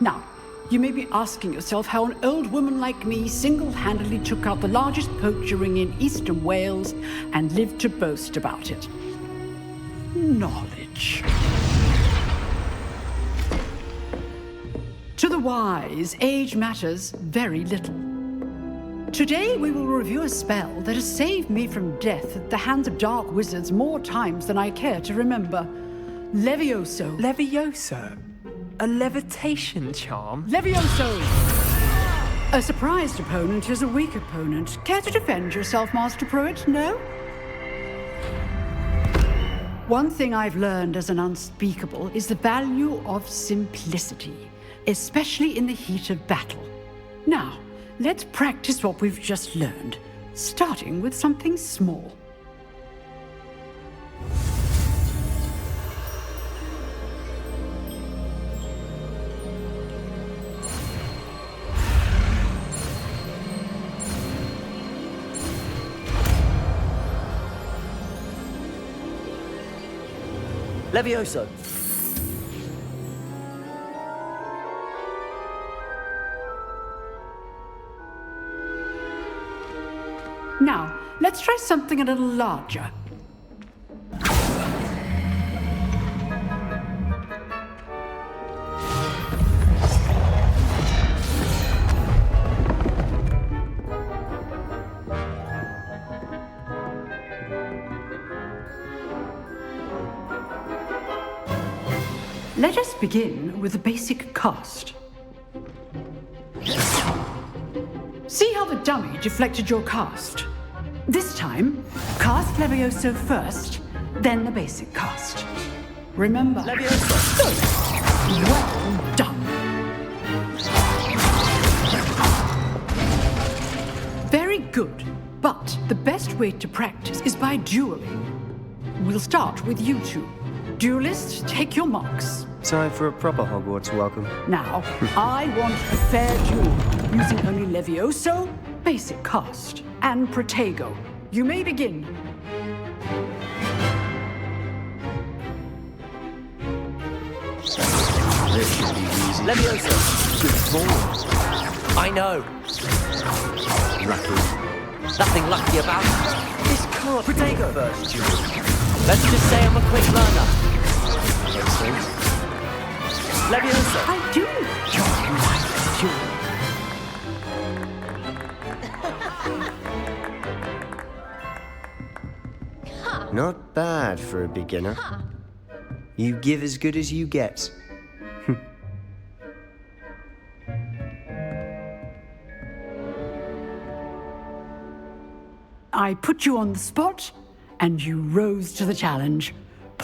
Now, you may be asking yourself how an old woman like me single-handedly took out the largest poacher ring in eastern Wales and lived to boast about it. Knowledge. To the wise, age matters very little. Today we will review a spell that has saved me from death at the hands of dark wizards more times than I care to remember. Levioso. Levioso? A levitation charm? Levioso! A surprised opponent is a weak opponent. Care to defend yourself, Master Pruitt? No? One thing I've learned as an unspeakable is the value of simplicity, especially in the heat of battle. Now, let's practice what we've just learned, starting with something small. Levioso! Now, let's try something a little larger. Let us begin with the basic cast. See how the dummy deflected your cast? This time, cast Levioso first, then the basic cast. Remember, Levioso. Good. Well done. Very good, but the best way to practice is by dueling. We'll start with you two. Duelists, take your marks. Time for a proper Hogwarts welcome. Now, I want a fair duel, using only Levioso, basic cast, and Protego. You may begin. This should be easy. Levioso! Good ball. I know. Lucky. Nothing lucky about it. This can't Protego! be the first duel. Let's just say I'm a quick learner. Makes sense. Levioso! I do enjoy Not bad for a beginner. You give as good as you get. I put you on the spot, and you rose to the challenge.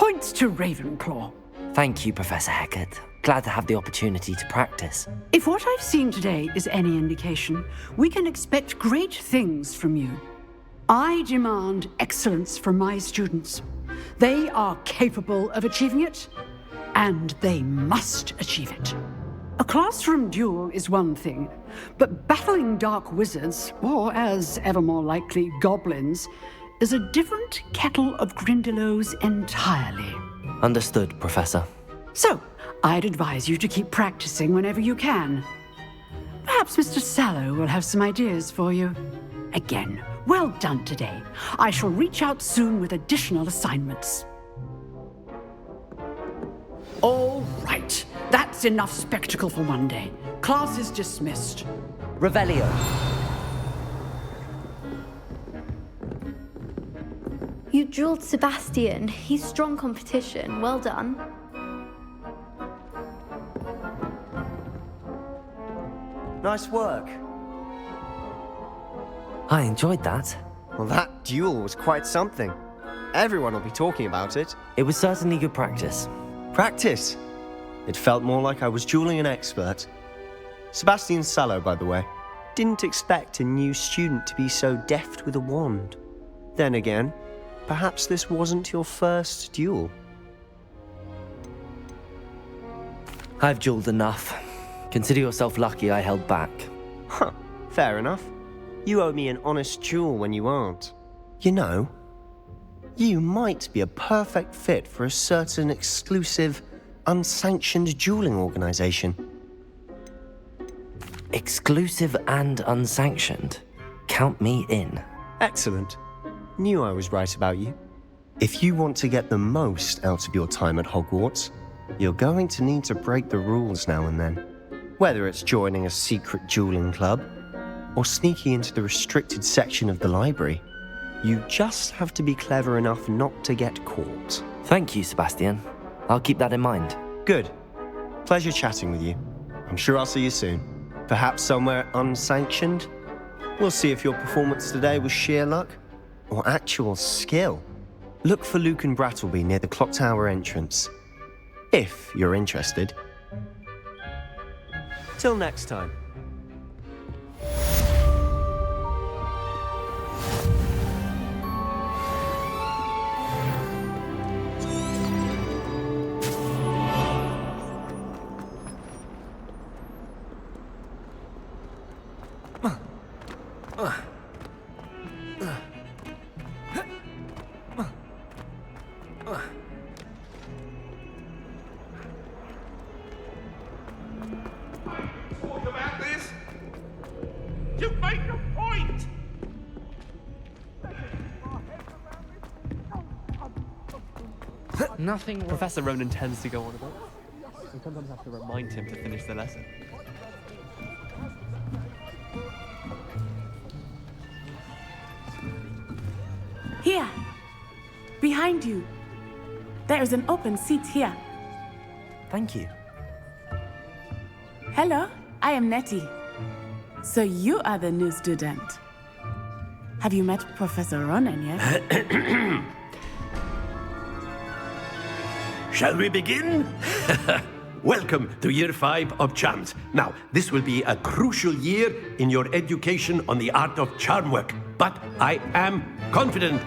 Points to Ravenclaw. Thank you, Professor Hecat. Glad to have the opportunity to practice. If what I've seen today is any indication, we can expect great things from you. I demand excellence from my students. They are capable of achieving it, and they must achieve it. A classroom duel is one thing, but battling dark wizards, or as ever more likely, goblins, is a different kettle of Grindylows entirely. Understood, Professor. So, I'd advise you to keep practicing whenever you can. Perhaps Mr. Sallow will have some ideas for you. Again, well done today. I shall reach out soon with additional assignments. All right. That's enough spectacle for one day. Class is dismissed. Revelio. You drilled Sebastian. He's strong competition. Well done. Nice work. I enjoyed that. Well, that duel was quite something. Everyone will be talking about it. It was certainly good practice. Practice? It felt more like I was dueling an expert. Sebastian Sallow, by the way. Didn't expect a new student to be so deft with a wand. Then again, perhaps this wasn't your first duel. I've dueled enough. Consider yourself lucky I held back. Huh, fair enough. You owe me an honest duel when you aren't. You know, you might be a perfect fit for a certain exclusive, unsanctioned dueling organization. Exclusive and unsanctioned? Count me in. Excellent. Knew I was right about you. If you want to get the most out of your time at Hogwarts, you're going to need to break the rules now and then. Whether it's joining a secret dueling club, or sneaking into the restricted section of the library, you just have to be clever enough not to get caught. Thank you, Sebastian. I'll keep that in mind. Good. Pleasure chatting with you. I'm sure I'll see you soon. Perhaps somewhere unsanctioned? We'll see if your performance today was sheer luck or actual skill. Look for Luke and Brattleby near the clock tower entrance, if you're interested. Till next time. Nothing. Professor Ronan tends to go on about. We sometimes have to remind him to finish the lesson. Here. Behind you. There is an open seat here. Thank you. Hello, I am Nettie. So you are the new student. Have you met Professor Ronan yet? Shall we begin? Welcome to Year 5 of Charms. Now, this will be a crucial year in your education on the art of charm work. But I am confident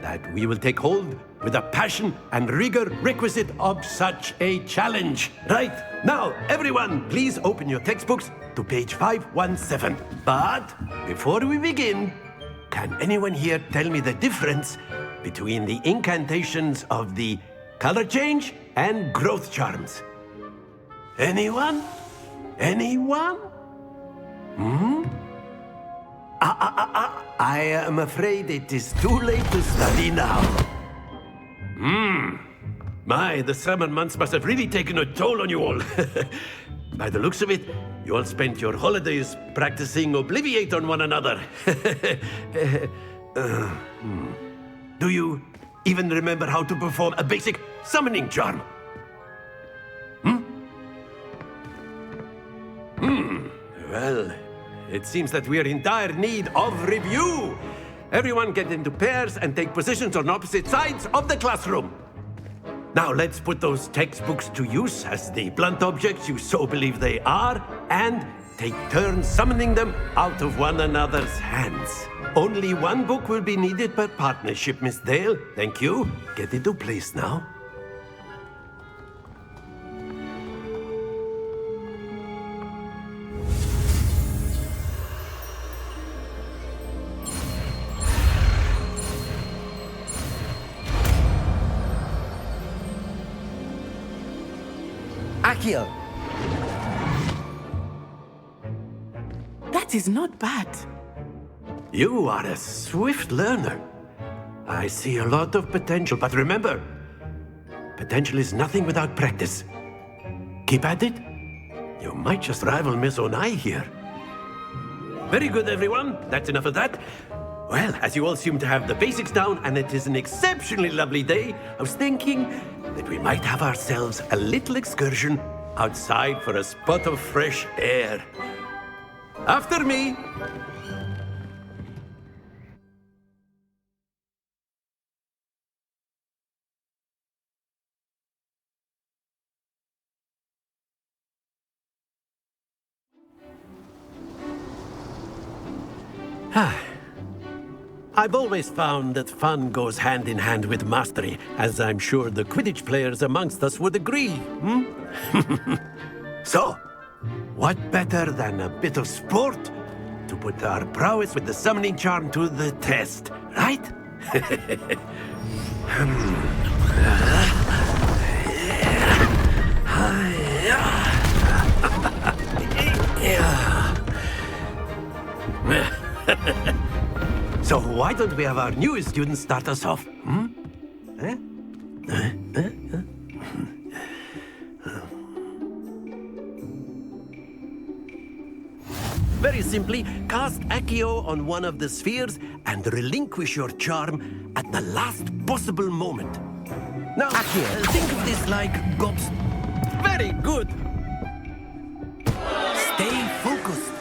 that we will take hold with the passion and rigor requisite of such a challenge. Right, now, everyone, please open your textbooks to page 517. But before we begin, can anyone here tell me the difference between the incantations of the color change and growth charms? Anyone? Anyone? I am afraid it is too late to study now. My, the summer months must have really taken a toll on you all. By the looks of it, you all spent your holidays practicing Obliviate on one another. Do you even remember how to perform a basic summoning charm? Well, it seems that we are in dire need of review. Everyone get into pairs and take positions on opposite sides of the classroom. Now let's put those textbooks to use as the blunt objects you so believe they are, and take turns summoning them out of one another's hands. Only one book will be needed per partnership, Miss Dale. Thank you. Get into place now. Accio! That is not bad. You are a swift learner. I see a lot of potential, but remember, potential is nothing without practice. Keep at it. You might just rival Miss Onai here. Very good, everyone. That's enough of that. Well, as you all seem to have the basics down, and it is an exceptionally lovely day, I was thinking that we might have ourselves a little excursion outside for a spot of fresh air. After me! I've always found that fun goes hand in hand with mastery, as I'm sure the Quidditch players amongst us would agree, So, what better than a bit of sport to put our prowess with the summoning charm to the test, right? So why don't we have our newest student start us off? Very simply, cast Accio on one of the spheres and relinquish your charm at the last possible moment. Now, think of this like gobs. Very good. Stay focused.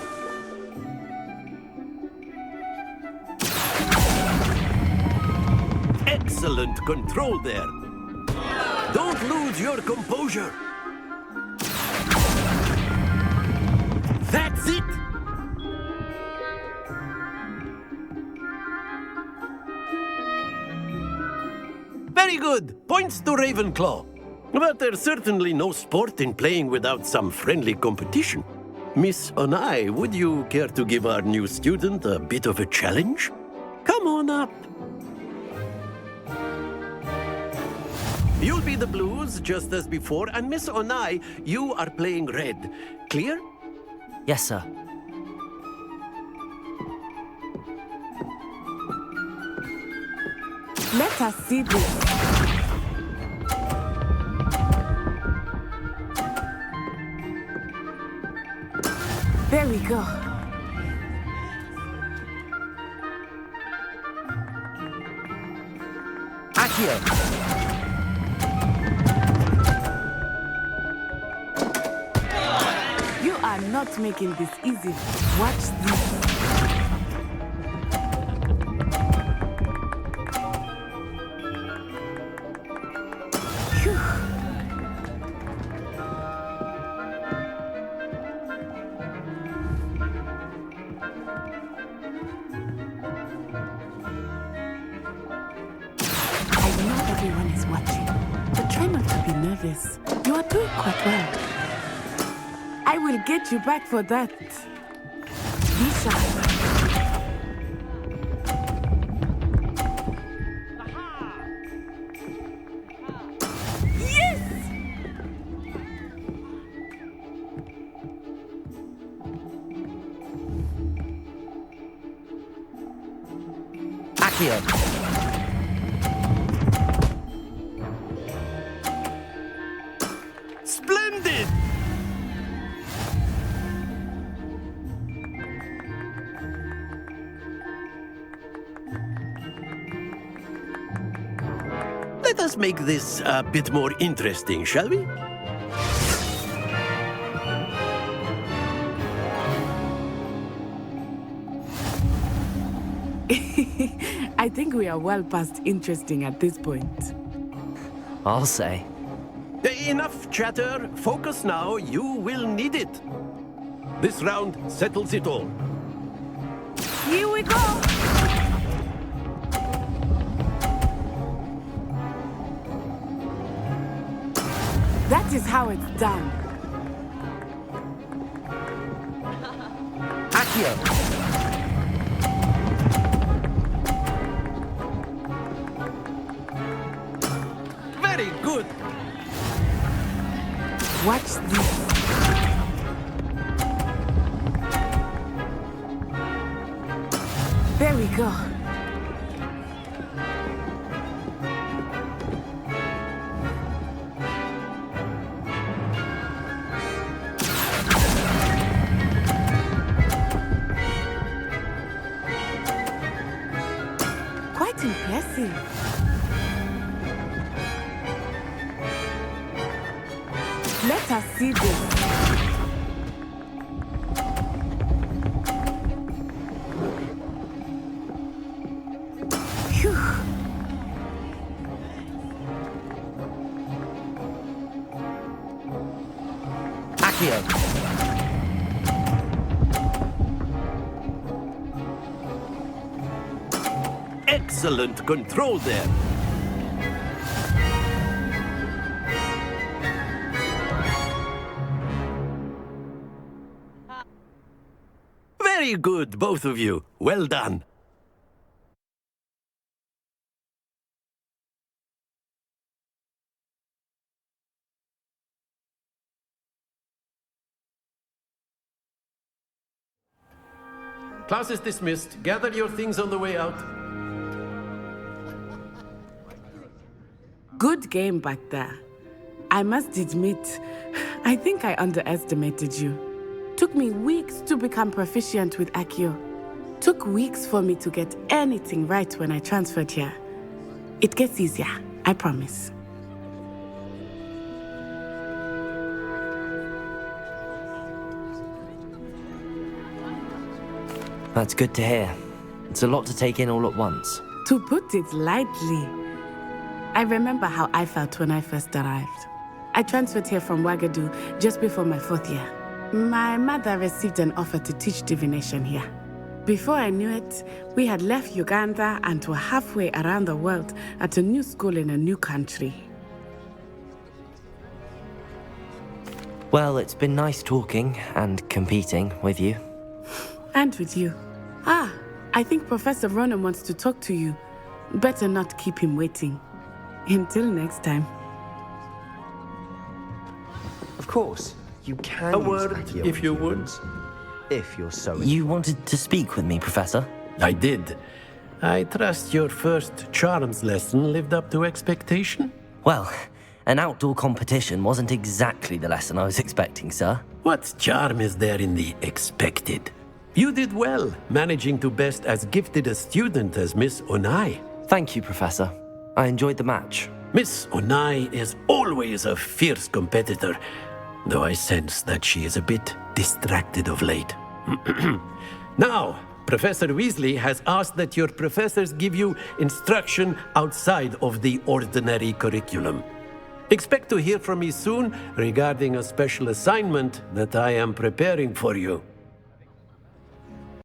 Excellent control there. Don't lose your composure. That's it. Very good. Points to Ravenclaw. But there's certainly no sport in playing without some friendly competition. Miss Onai, would you care to give our new student a bit of a challenge? Come on up. You'll be the blues, just as before, and Miss Onai, you are playing red. Clear? Yes, sir. Let us see this. There we go. Accio! You are not making this easy. Watch this. Phew. I know everyone is watching, but try not to be nervous. You are doing quite well. I will get you back for that. Be sharp. Yes! Accio! Splendid! Let us make this a bit more interesting, shall we? I think we are well past interesting at this point. I'll say. Enough chatter. Focus now. You will need it. This round settles it all. Here we go! That is how it's done. Accio. Very good. Watch this. There we go. Quite impressive. Let us see this. Phew. Accio. Excellent control there. Very good, both of you. Well done. Class is dismissed. Gather your things on the way out. Good game back there. I must admit, I think I underestimated you. Took me weeks to become proficient with Accio. Took weeks for me to get anything right when I transferred here. It gets easier, I promise. That's good to hear. It's a lot to take in all at once. To put it lightly, I remember how I felt when I first arrived. I transferred here from Ouagadougou just before my 4th year. My mother received an offer to teach divination here. Before I knew it, we had left Uganda and were halfway around the world at a new school in a new country. Well, it's been nice talking and competing with you. And with you. Ah, I think Professor Ronan wants to talk to you. Better not keep him waiting. Until next time. Of course, you can A use word, Accio if you would. If you're so... You wanted to speak with me, Professor? I did. I trust your first charms lesson lived up to expectation? Well, an outdoor competition wasn't exactly the lesson I was expecting, sir. What charm is there in the expected? You did well, managing to best as gifted a student as Miss Onai. Thank you, Professor. I enjoyed the match. Miss Onai is always a fierce competitor, though I sense that she is a bit distracted of late. Now, Professor Weasley has asked that your professors give you instruction outside of the ordinary curriculum. Expect to hear from me soon regarding a special assignment that I am preparing for you.